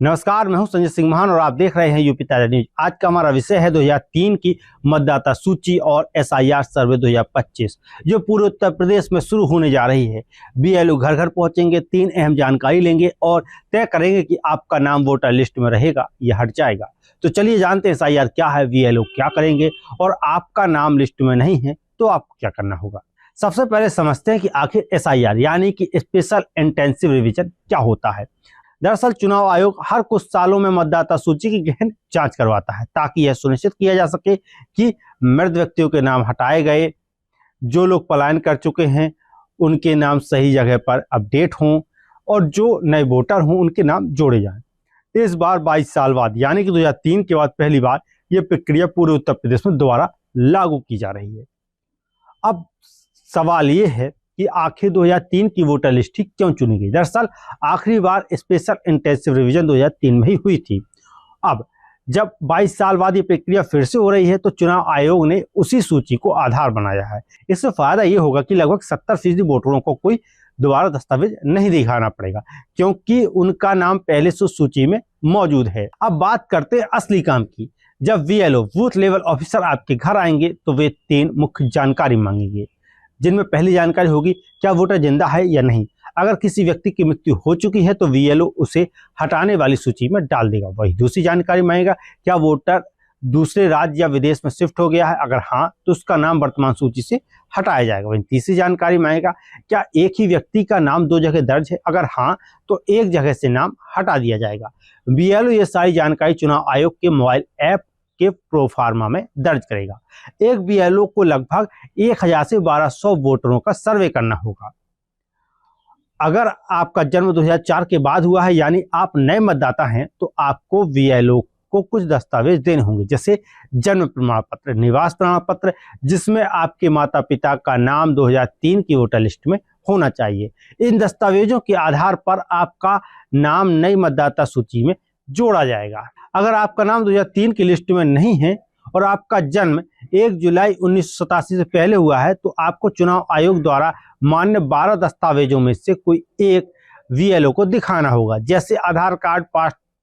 नमस्कार, मैं हूं संजय सिंह महान और आप देख रहे हैं यूपी ताजा न्यूज। आज का हमारा विषय है 2003 की मतदाता सूची और एसआईआर सर्वे 2025 जो पूरे उत्तर प्रदेश में शुरू होने जा रही है। बीएलओ घर घर पहुंचेंगे, 3 अहम जानकारी लेंगे और तय करेंगे कि आपका नाम वोटर लिस्ट में रहेगा या हट जाएगा। तो चलिए जानते हैं एसआईआर क्या है, बीएलओ क्या करेंगे और आपका नाम लिस्ट में नहीं है तो आपको क्या करना होगा। सबसे पहले समझते हैं कि आखिर एसआईआर यानी कि स्पेशल इंटेंसिव रिवीजन क्या होता है। दरअसल चुनाव आयोग हर कुछ सालों में मतदाता सूची की गहन जांच करवाता है ताकि यह सुनिश्चित किया जा सके कि मृत व्यक्तियों के नाम हटाए गए, जो लोग पलायन कर चुके हैं उनके नाम सही जगह पर अपडेट हों और जो नए वोटर हों उनके नाम जोड़े जाएं। इस बार 22 साल बाद यानी कि 2003 के बाद पहली बार यह प्रक्रिया पूरे उत्तर प्रदेश में दोबारा लागू की जा रही है। अब सवाल ये है कि आखिर 2003 की वोटर लिस्ट क्यों चुनी गई। दरअसल आखिरी बार स्पेशल इंटेंसिव रिवीजन 2003 में ही हुई थी। अब जब 22 साल बाद ये प्रक्रिया फिर से हो रही है तो चुनाव आयोग ने उसी सूची को आधार बनाया है। इससे फायदा ये होगा कि लगभग 70% वोटरों को कोई दोबारा दस्तावेज नहीं दिखाना पड़ेगा क्योंकि उनका नाम पहले से सूची में मौजूद है। अब बात करते हैं असली काम की। जब बीएलओ बूथ लेवल ऑफिसर आपके घर आएंगे तो वे 3 मुख्य जानकारी मांगेंगे, जिनमें पहली जानकारी होगी क्या वोटर जिंदा है या नहीं। अगर किसी व्यक्ति की मृत्यु हो चुकी है तो बीएलओ उसे हटाने वाली सूची में डाल देगा। वही दूसरी जानकारी मांगेगा क्या वोटर दूसरे राज्य या विदेश में शिफ्ट हो गया है, अगर हाँ तो उसका नाम वर्तमान सूची से हटाया जाएगा। वही तीसरी जानकारी मांगेगा क्या एक ही व्यक्ति का नाम 2 जगह दर्ज है, अगर हाँ तो एक जगह से नाम हटा दिया जाएगा। बीएलओ ये सारी जानकारी चुनाव आयोग के मोबाइल ऐप के प्रोफार्मा में दर्ज करेगा। एक बीएलओ को लगभग 1000 से 1200 वोटरों का सर्वे करना होगा। अगर आपका जन्म 2004 के बाद हुआ है यानी आप नए मतदाता हैं तो आपको बीएलओ को कुछ दस्तावेज देने होंगे, जैसे जन्म प्रमाण पत्र, निवास प्रमाण पत्र जिसमें आपके माता पिता का नाम 2003 की वोटर लिस्ट में होना चाहिए। इन दस्तावेजों के आधार पर आपका नाम नई मतदाता सूची में जोड़ा जाएगा। अगर आपका नाम 2003 की लिस्ट में नहीं है और आपका जन्म 1 जुलाई 1987 से पहले हुआ है तो आपको चुनाव आयोग द्वारा मान्य 12 दस्तावेजों में से कोई एक बीएलओ को दिखाना होगा, जैसे Aadhaar card,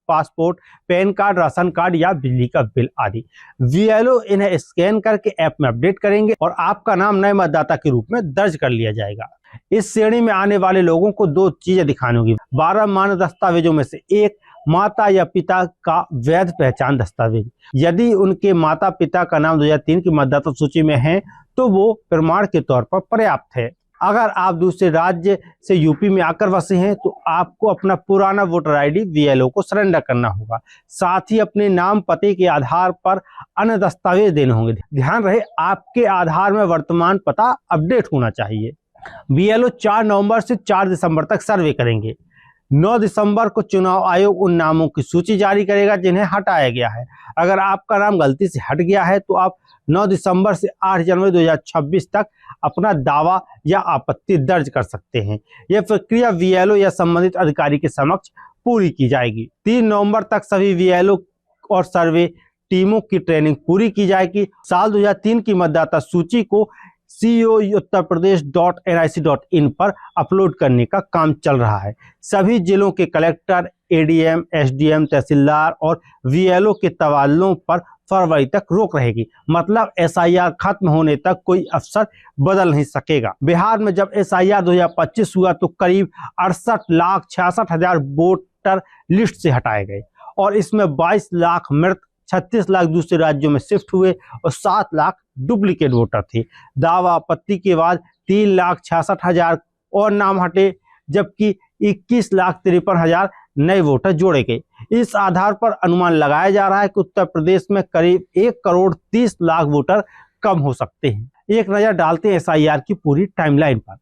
passport, PAN card, ration card या बिजली का बिल आदि। बीएलओ इन्हें स्कैन करके ऐप में अपडेट करेंगे और आपका नाम नए मतदाता के रूप में दर्ज कर लिया जाएगा। इस श्रेणी में आने वाले लोगों को 2 चीजें दिखानी होगी। 12 मान्य दस्तावेजों में से एक माता या पिता का वैध पहचान दस्तावेज। यदि उनके माता पिता का नाम 2003 की मतदाता सूची में है तो वो प्रमाण के तौर पर पर्याप्त है। अगर आप दूसरे राज्य से यूपी में आकर बसे हैं तो आपको अपना पुराना वोटर आईडी बीएलओ को सरेंडर करना होगा। साथ ही अपने नाम पते के आधार पर अन्य दस्तावेज देने होंगे। ध्यान रहे आपके आधार में वर्तमान पता अपडेट होना चाहिए। बीएलओ 4 नवंबर से 4 दिसंबर तक सर्वे करेंगे। 9 दिसंबर को चुनाव आयोग उन नामों की सूची जारी करेगा जिन्हें हटाया गया है। अगर आपका नाम गलती से हट गया है तो आप 9 दिसंबर से 8 जनवरी 2026 तक अपना दावा या आपत्ति दर्ज कर सकते हैं। यह प्रक्रिया बीएलओ या संबंधित अधिकारी के समक्ष पूरी की जाएगी। 3 नवंबर तक सभी बीएलओ और सर्वे टीमों की ट्रेनिंग पूरी की जाएगी। साल 2003 की मतदाता सूची को COUTTRPRadesh.nic.in पर अपलोड करने का काम चल रहा है। सभी जिलों के कलेक्टर, एडीएम, एसडीएम, तहसीलदार और बीएलओ के तबादलों पर फरवरी तक रोक रहेगी। मतलब एसआईआर खत्म होने तक कोई अफसर बदल नहीं सकेगा। बिहार में जब एसआईआर 2025 हुआ तो करीब 68,66,000 वोटर लिस्ट से हटाए गए और इसमें 22 लाख मृत, 36 लाख दूसरे राज्यों में शिफ्ट हुए और 7 लाख डुप्लीकेट वोटर थे। दावा आपत्ति के बाद 3,66,000 और नाम हटे जबकि 21,53,000 नए वोटर जोड़े गए। इस आधार पर अनुमान लगाया जा रहा है कि उत्तर प्रदेश में करीब 1,30,00,000 वोटर कम हो सकते हैं। एक नजर डालते हैं एसआईआर की पूरी टाइमलाइन पर।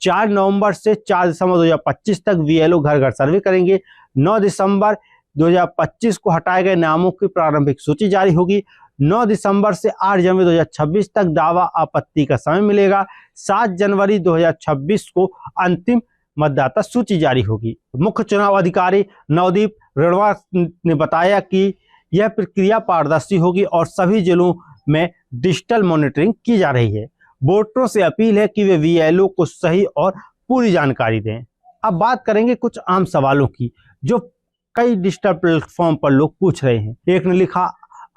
4 नवंबर से 4 दिसंबर 2025 तक बीएलओ घर घर सर्वे करेंगे। 9 दिसंबर 2025 को हटाए गए नामों की प्रारंभिक सूची जारी होगी। 9 दिसंबर से 8 जनवरी 2026 तक दावा आपत्ति का समय मिलेगा। 7 जनवरी 2026 को अंतिम मतदाता सूची जारी होगी। मुख्य चुनाव अधिकारी नवदीप रेणवा ने बताया कि यह प्रक्रिया पारदर्शी होगी और सभी जिलों में डिजिटल मॉनिटरिंग की जा रही है। वोटरों से अपील है कि वे बीएलओ को सही और पूरी जानकारी दें। अब बात करेंगे कुछ आम सवालों की जो कई डिजिटल प्लेटफॉर्म पर लोग पूछ रहे हैं। एक ने लिखा,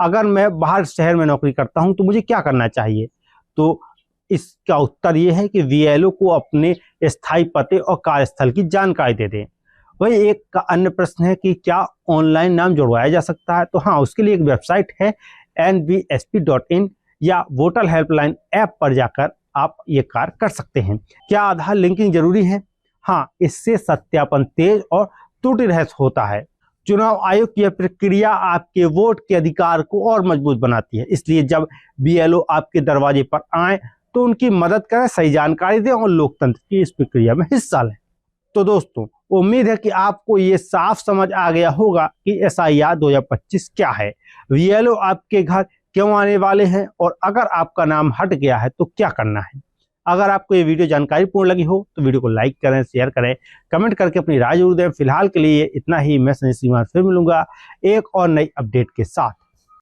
अगर मैं बाहर शहर में नौकरी करता हूं तो मुझे क्या करना चाहिए? तो इसका उत्तर ये है कि वीएलओ को अपने स्थायी पते और कार्यस्थल की जानकारी दे दें। वही एक का अन्य प्रश्न है कि क्या ऑनलाइन नाम जुड़वाया जा सकता है? तो हाँ, उसके लिए एक वेबसाइट है nvsp.in या वोटर हेल्पलाइन ऐप पर जाकर आप ये कार्य कर सकते हैं। क्या आधार लिंकिंग जरूरी है? हाँ, इससे सत्यापन तेज और त्रुटि रहित होता है। चुनाव आयोग की यह प्रक्रिया आपके वोट के अधिकार को और मजबूत बनाती है, इसलिए जब बीएलओ आपके दरवाजे पर आए तो उनकी मदद करें, सही जानकारी दें और लोकतंत्र की इस प्रक्रिया में हिस्सा लें। तो दोस्तों, उम्मीद है कि आपको ये साफ समझ आ गया होगा कि एसआईआर 2025 क्या है, बीएलओ आपके घर क्यों आने वाले हैं और अगर आपका नाम हट गया है तो क्या करना है। अगर आपको ये वीडियो जानकारीपूर्ण लगी हो तो वीडियो को लाइक करें, शेयर करें, कमेंट करके अपनी राय जरूर दें। फिलहाल के लिए इतना ही। मैं संजय सिंह फिर मिलूंगा एक और नई अपडेट के साथ।